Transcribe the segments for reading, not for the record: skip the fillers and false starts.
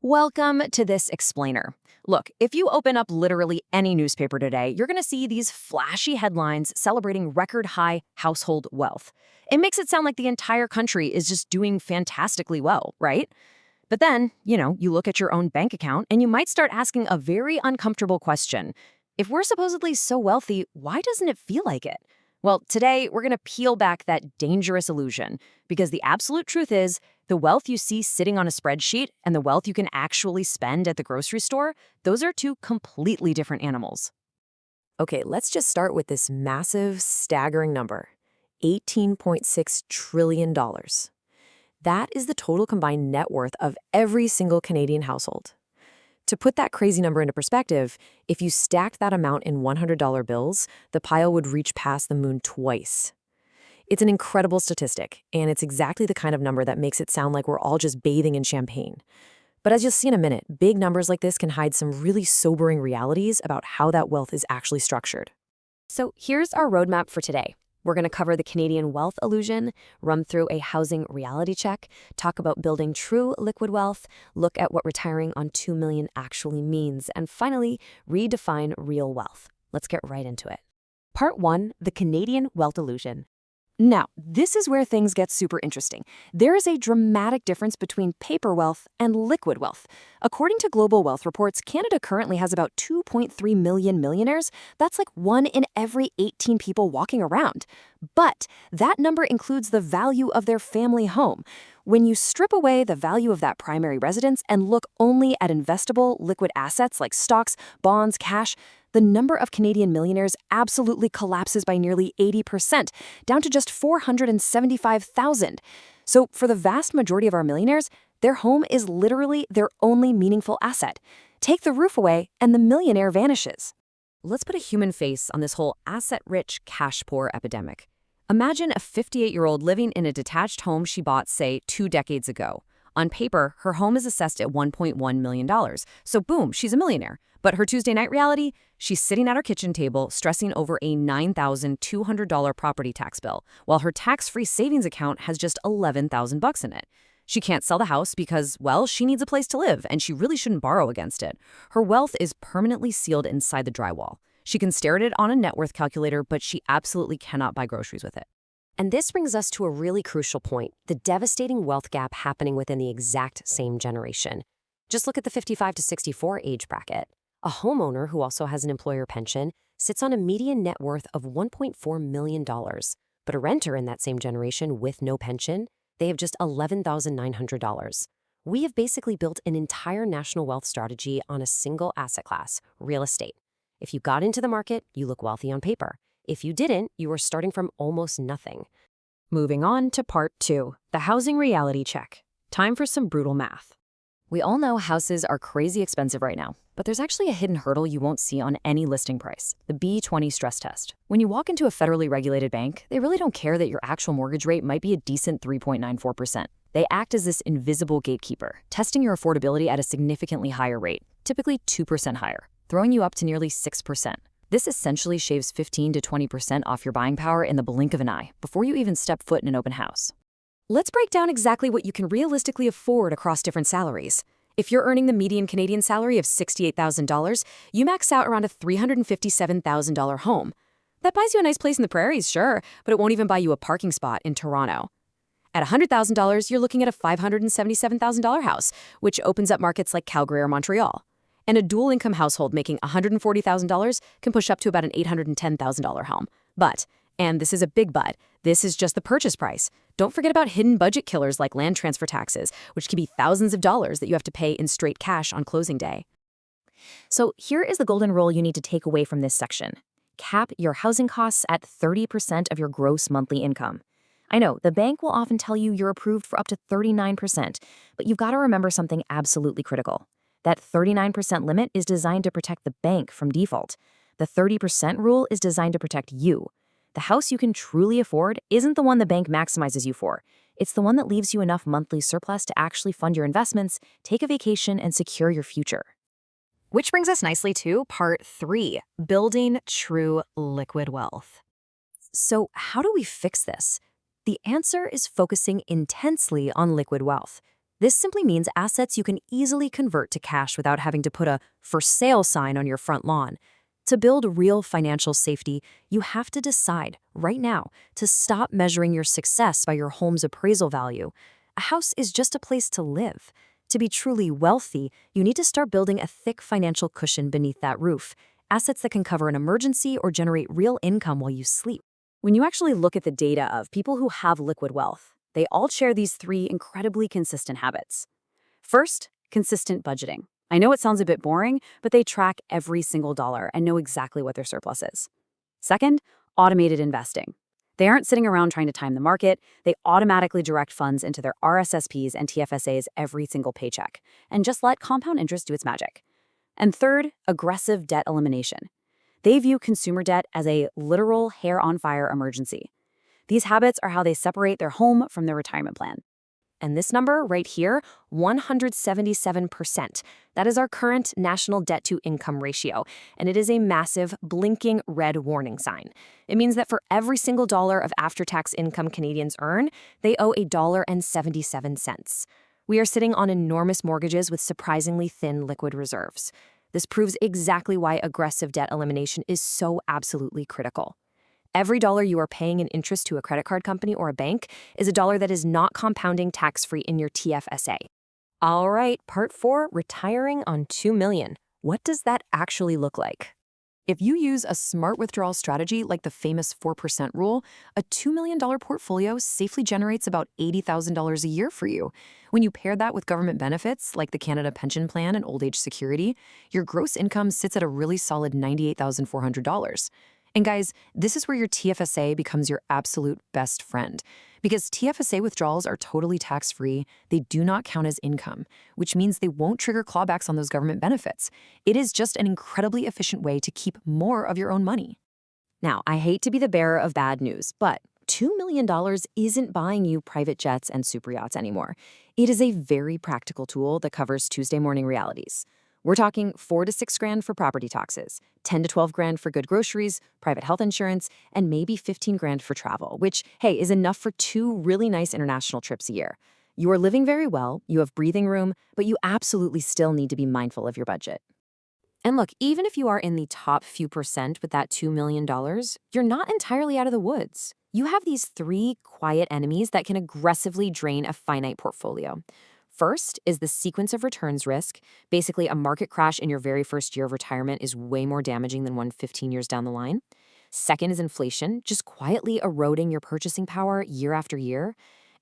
Welcome to this explainer. Look, if you open up literally any newspaper today, you're going to see these flashy headlines celebrating record high household wealth. It makes it sound like the entire country is just doing fantastically well, right? But then, you look at your own bank account and you might start asking a very uncomfortable question. If we're supposedly so wealthy, why doesn't it feel like it? Well, today we're going to peel back that dangerous illusion because the absolute truth is the wealth you see sitting on a spreadsheet and the wealth you can actually spend at the grocery store, those are two completely different animals. Okay, let's just start with this massive, staggering number, $18.6 trillion. That is the total combined net worth of every single Canadian household. To put that crazy number into perspective, if you stacked that amount in $100 bills, the pile would reach past the moon twice. It's an incredible statistic, and it's exactly the kind of number that makes it sound like we're all just bathing in champagne. But as you'll see in a minute, big numbers like this can hide some really sobering realities about how that wealth is actually structured. So here's our roadmap for today. We're going to cover the Canadian wealth illusion, run through a housing reality check, talk about building true liquid wealth, look at what retiring on $2 million actually means, and finally, redefine real wealth. Let's get right into it. Part 1, the Canadian wealth illusion. Now, this is where things get super interesting. There is a dramatic difference between paper wealth and liquid wealth. According to Global Wealth Reports, Canada currently has about 2.3 million millionaires. That's like 1 in every 18 people walking around. But that number includes the value of their family home. When you strip away the value of that primary residence and look only at investable liquid assets like stocks, bonds, cash, the number of Canadian millionaires absolutely collapses by nearly 80%, down to just 475,000. So for the vast majority of our millionaires, their home is literally their only meaningful asset. Take the roof away and the millionaire vanishes. Let's put a human face on this whole asset-rich, cash-poor epidemic. Imagine a 58-year-old living in a detached home she bought, say, 2 decades ago. On paper, her home is assessed at $1.1 million. So boom, she's a millionaire. But her Tuesday night reality? She's sitting at her kitchen table, stressing over a $9,200 property tax bill, while her tax-free savings account has just $11,000 in it. She can't sell the house because, well, she needs a place to live, and she really shouldn't borrow against it. Her wealth is permanently sealed inside the drywall. She can stare at it on a net worth calculator, but she absolutely cannot buy groceries with it. And this brings us to a really crucial point, the devastating wealth gap happening within the exact same generation. Just look at the 55 to 64 age bracket. A homeowner who also has an employer pension sits on a median net worth of $1.4 million. But a renter in that same generation with no pension, they have just $11,900. We have basically built an entire national wealth strategy on a single asset class, real estate. If you got into the market, you look wealthy on paper. If you didn't, you were starting from almost nothing. Moving on to part 2, the housing reality check. Time for some brutal math. We all know houses are crazy expensive right now, but there's actually a hidden hurdle you won't see on any listing price, the B20 stress test. When you walk into a federally regulated bank, they really don't care that your actual mortgage rate might be a decent 3.94%. They act as this invisible gatekeeper, testing your affordability at a significantly higher rate, typically 2% higher, throwing you up to nearly 6%. This essentially shaves 15 to 20% off your buying power in the blink of an eye before you even step foot in an open house. Let's break down exactly what you can realistically afford across different salaries. If you're earning the median Canadian salary of $68,000, you max out around a $357,000 home. That buys you a nice place in the prairies, sure, but it won't even buy you a parking spot in Toronto. At $100,000, you're looking at a $577,000 house, which opens up markets like Calgary or Montreal. And a dual-income household making $140,000 can push up to about an $810,000 home. But, and this is a big but, this is just the purchase price. Don't forget about hidden budget killers like land transfer taxes, which can be thousands of dollars that you have to pay in straight cash on closing day. So here is the golden rule you need to take away from this section. Cap your housing costs at 30% of your gross monthly income. I know, the bank will often tell you you're approved for up to 39%, but you've got to remember something absolutely critical. That 39% limit is designed to protect the bank from default. The 30% rule is designed to protect you. The house you can truly afford isn't the one the bank maximizes you for. It's the one that leaves you enough monthly surplus to actually fund your investments, take a vacation, and secure your future. Which brings us nicely to part 3, building true liquid wealth. So how do we fix this? The answer is focusing intensely on liquid wealth. This simply means assets you can easily convert to cash without having to put a for sale sign on your front lawn. To build real financial safety, you have to decide right now to stop measuring your success by your home's appraisal value. A house is just a place to live. To be truly wealthy, you need to start building a thick financial cushion beneath that roof, assets that can cover an emergency or generate real income while you sleep. When you actually look at the data of people who have liquid wealth, they all share these three incredibly consistent habits. First, consistent budgeting. I know it sounds a bit boring, but they track every single dollar and know exactly what their surplus is. Second, automated investing. They aren't sitting around trying to time the market. They automatically direct funds into their RSSPs and TFSAs every single paycheck, and just let compound interest do its magic. And third, aggressive debt elimination. They view consumer debt as a literal hair-on-fire emergency. These habits are how they separate their home from their retirement plan. And this number right here, 177%. That is our current national debt-to-income ratio, and it is a massive, blinking red warning sign. It means that for every single dollar of after-tax income Canadians earn, they owe $1.77. We are sitting on enormous mortgages with surprisingly thin liquid reserves. This proves exactly why aggressive debt elimination is so absolutely critical. Every dollar you are paying in interest to a credit card company or a bank is a dollar that is not compounding tax-free in your TFSA. All right, part 4, retiring on $2 million. What does that actually look like? If you use a smart withdrawal strategy like the famous 4% rule, a $2 million portfolio safely generates about $80,000 a year for you. When you pair that with government benefits like the Canada Pension Plan and Old Age Security, your gross income sits at a really solid $98,400. And guys, this is where your TFSA becomes your absolute best friend. Because TFSA withdrawals are totally tax-free, they do not count as income, which means they won't trigger clawbacks on those government benefits. It is just an incredibly efficient way to keep more of your own money. Now, I hate to be the bearer of bad news, but $2 million isn't buying you private jets and super yachts anymore. It is a very practical tool that covers Tuesday morning realities. We're talking $4 to $6 grand for property taxes, $10 to $12 grand for good groceries, private health insurance, and maybe $15 grand for travel, which, hey, is enough for 2 really nice international trips a year. You are living very well, you have breathing room, but you absolutely still need to be mindful of your budget. And look, even if you are in the top few percent with that $2 million, you're not entirely out of the woods. You have these 3 quiet enemies that can aggressively drain a finite portfolio. First is the sequence of returns risk. Basically, a market crash in your very first year of retirement is way more damaging than one 15 years down the line. Second is inflation, just quietly eroding your purchasing power year after year.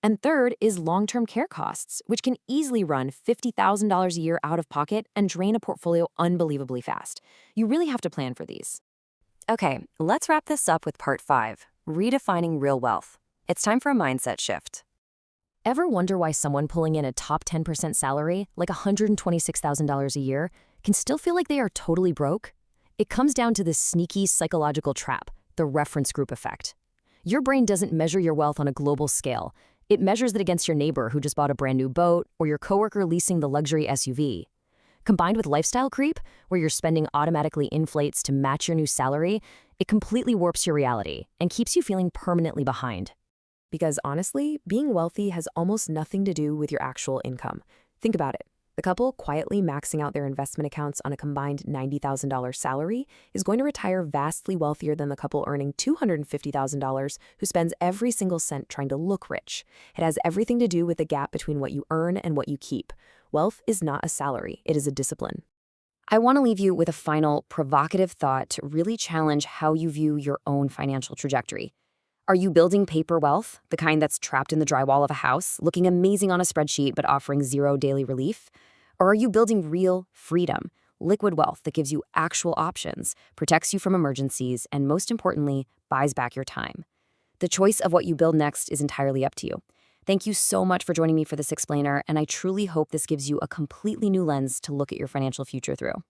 And third is long-term care costs, which can easily run $50,000 a year out of pocket and drain a portfolio unbelievably fast. You really have to plan for these. Okay, let's wrap this up with part 5, redefining real wealth. It's time for a mindset shift. Ever wonder why someone pulling in a top 10% salary, like $126,000 a year, can still feel like they are totally broke? It comes down to this sneaky psychological trap, the reference group effect. Your brain doesn't measure your wealth on a global scale. It measures it against your neighbor who just bought a brand new boat or your coworker leasing the luxury SUV. Combined with lifestyle creep, where your spending automatically inflates to match your new salary, it completely warps your reality and keeps you feeling permanently behind. Because honestly, being wealthy has almost nothing to do with your actual income. Think about it. The couple quietly maxing out their investment accounts on a combined $90,000 salary is going to retire vastly wealthier than the couple earning $250,000 who spends every single cent trying to look rich. It has everything to do with the gap between what you earn and what you keep. Wealth is not a salary, it is a discipline. I want to leave you with a final provocative thought to really challenge how you view your own financial trajectory. Are you building paper wealth, the kind that's trapped in the drywall of a house, looking amazing on a spreadsheet but offering zero daily relief? Or are you building real freedom, liquid wealth that gives you actual options, protects you from emergencies, and most importantly, buys back your time? The choice of what you build next is entirely up to you. Thank you so much for joining me for this explainer, and I truly hope this gives you a completely new lens to look at your financial future through.